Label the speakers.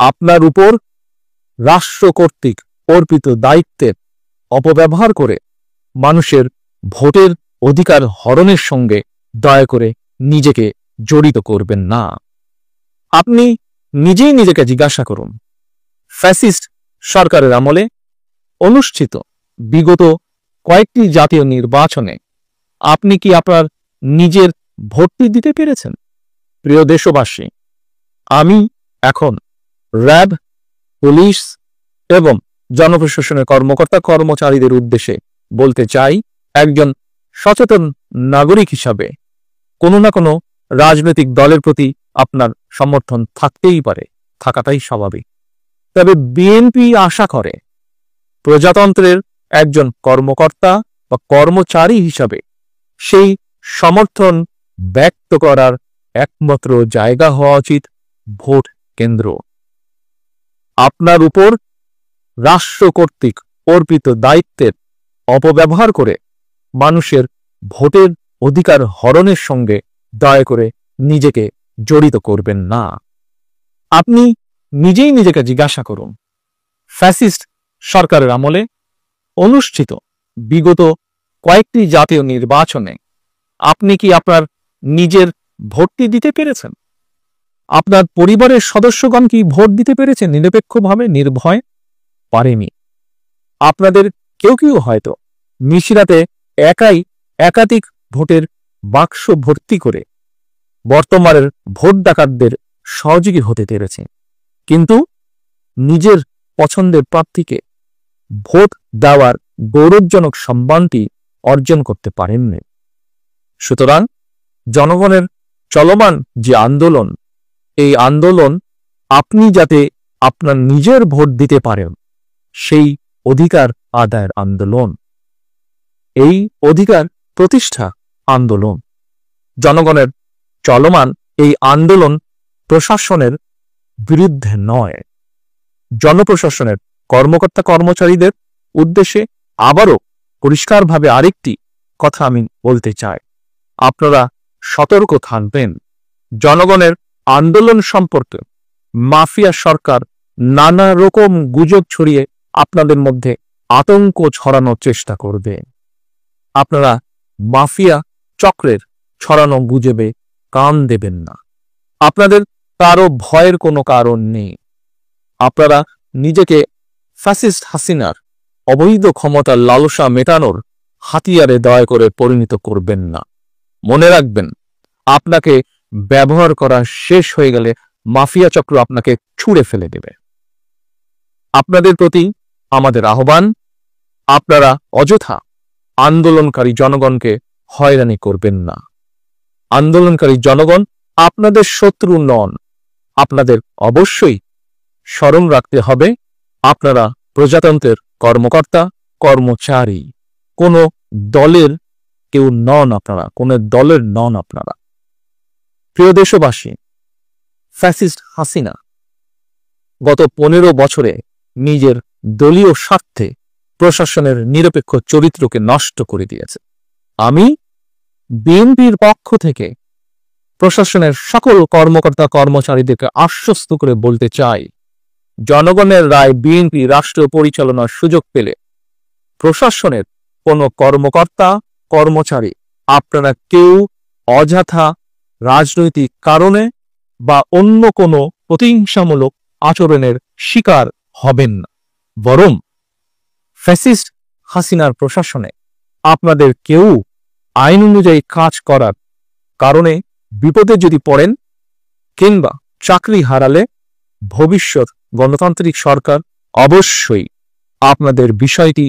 Speaker 1: আপনার উপর রাষ্ট্র কর্তৃক অর্পিত দায়িত্বের অপব্যবহার করে মানুষের ভোটের অধিকার হরণের সঙ্গে দয়া করে নিজেকে জড়িত করবেন না। আপনি নিজেই নিজেকে জিজ্ঞাসা করুন, ফ্যাসিস্ট সরকারের আমলে অনুষ্ঠিত বিগত কয়েকটি জাতীয় নির্বাচনে আপনি কি আপনার নিজের ভোটটি দিতে পেরেছেন? প্রিয় দেশবাসী, আমি এখন র্যাব, পুলিশ এবং জনপ্রশাসনের কর্মকর্তা কর্মচারীদের উদ্দেশ্যে বলতে চাই, একজন সচেতন নাগরিক হিসাবে কোনো না কোনো রাজনৈতিক দলের প্রতি আপনার সমর্থন থাকতেই পারে, থাকাটাই স্বাভাবিক। তবে বিএনপি আশা করে প্রজাতন্ত্রের একজন কর্মকর্তা বা কর্মচারী হিসাবে সেই সমর্থন ব্যক্ত করার একমাত্র জায়গা হওয়া উচিত ভোট কেন্দ্র। আপনার উপর রাষ্ট্র কর্তৃক অর্পিত দায়িত্বের অপব্যবহার করে মানুষের ভোটের অধিকার হরণের সঙ্গে দয়া করে নিজেকে জড়িত করবেন না। আপনি নিজেই নিজেকে জিজ্ঞাসা করুন, ফ্যাসিস্ট সরকারের আমলে অনুষ্ঠিত বিগত কয়েকটি জাতীয় নির্বাচনে আপনি কি আপনার নিজের ভোটটি দিতে পেরেছেন? আপনার পরিবারের সদস্যগণ কি ভোট দিতে পেরেছেন নিরপেক্ষভাবে, নির্ভয়ে? পারেনি। আপনাদের কেউ কেউ হয়তো মিশিরাতে একাই একাধিক ভোটের বাক্স ভর্তি করে বর্তমানের ভোট ডাকাতদের সহযোগী হতে পেরেছে, কিন্তু নিজের পছন্দের প্রার্থীকে ভোট দেওয়ার গৌরবজনক সম্মানটি অর্জন করতে পারেননি। সুতরাং জনগণের চলমান যে আন্দোলন, এই আন্দোলন আপনি যাতে আপনার নিজের ভোট দিতে পারেন সেই অধিকার আদায়ের আন্দোলন, এই অধিকার প্রতিষ্ঠা আন্দোলন। জনগণের চলমান এই আন্দোলন প্রশাসনের বিরুদ্ধে নয়। জনপ্রশাসনের কর্মকর্তা কর্মচারীদের উদ্দেশ্যে আবারও পরিষ্কারভাবে আরেকটি কথা আমি বলতে চাই, আপনারা সতর্ক থাকবেন। জনগণের আন্দোলন সম্পর্কে মাফিয়া সরকার নানা রকম গুজব ছড়িয়ে আপনাদের মধ্যে আতঙ্ক ছড়ানোর চেষ্টা করবে। আপনারা মাফিয়া চক্রের ছড়ানো গুজবে কান দেবেন না। আপনাদের কারো ভয়ের কোনো কারণ নেই। আপনারা নিজেকে ফ্যাসিস্ট হাসিনার অবৈধ ক্ষমতার লালসা মেটানোর হাতিয়ারে দয়া করে পরিণত করবেন না। মনে রাখবেন, আপনাকে ব্যবহার করা শেষ হয়ে গেলে মাফিয়া চক্র আপনাকে ছুঁড়ে ফেলে দেবে। আপনাদের প্রতি আমাদের আহ্বান, আপনারা অযথা আন্দোলনকারী জনগণকে হয়রানি করবেন না। আন্দোলনকারী জনগণ আপনাদের শত্রু নন। আপনাদের অবশ্যই স্মরণ রাখতে হবে, আপনারা প্রজাতন্ত্রের কর্মকর্তা কর্মচারী, কোনো দলের কেউ নন আপনারা, কোনো দলের নন আপনারা। প্রিয় দেশবাসী, ফ্যাসিস্ট হাসিনা গত 15 বছরে নিজের দলীয় স্বার্থে প্রশাসনের নিরপেক্ষ চরিত্রকে নষ্ট করে দিয়েছে। আমি বিএনপির পক্ষ থেকে প্রশাসনের সকল কর্মকর্তা কর্মচারীদেরকে আশ্বস্ত করে বলতে চাই, জনগণের রায় বিএনপি রাষ্ট্র পরিচালনার সুযোগ পেলে প্রশাসনের কোনো কর্মকর্তা কর্মচারী আপনারা কেউ অযথা রাজনৈতিক কারণে বা অন্য কোনো প্রতিহিংসামূলক আচরণের শিকার হবেন না। বরং ফ্যাসিস্ট হাসিনার প্রশাসনে আপনাদের কেউ আইন অনুযায়ী কাজ করার কারণে বিপদে যদি পড়েন কিংবা চাকরি হারালে ভবিষ্যৎ গণতান্ত্রিক সরকার অবশ্যই আপনাদের বিষয়টি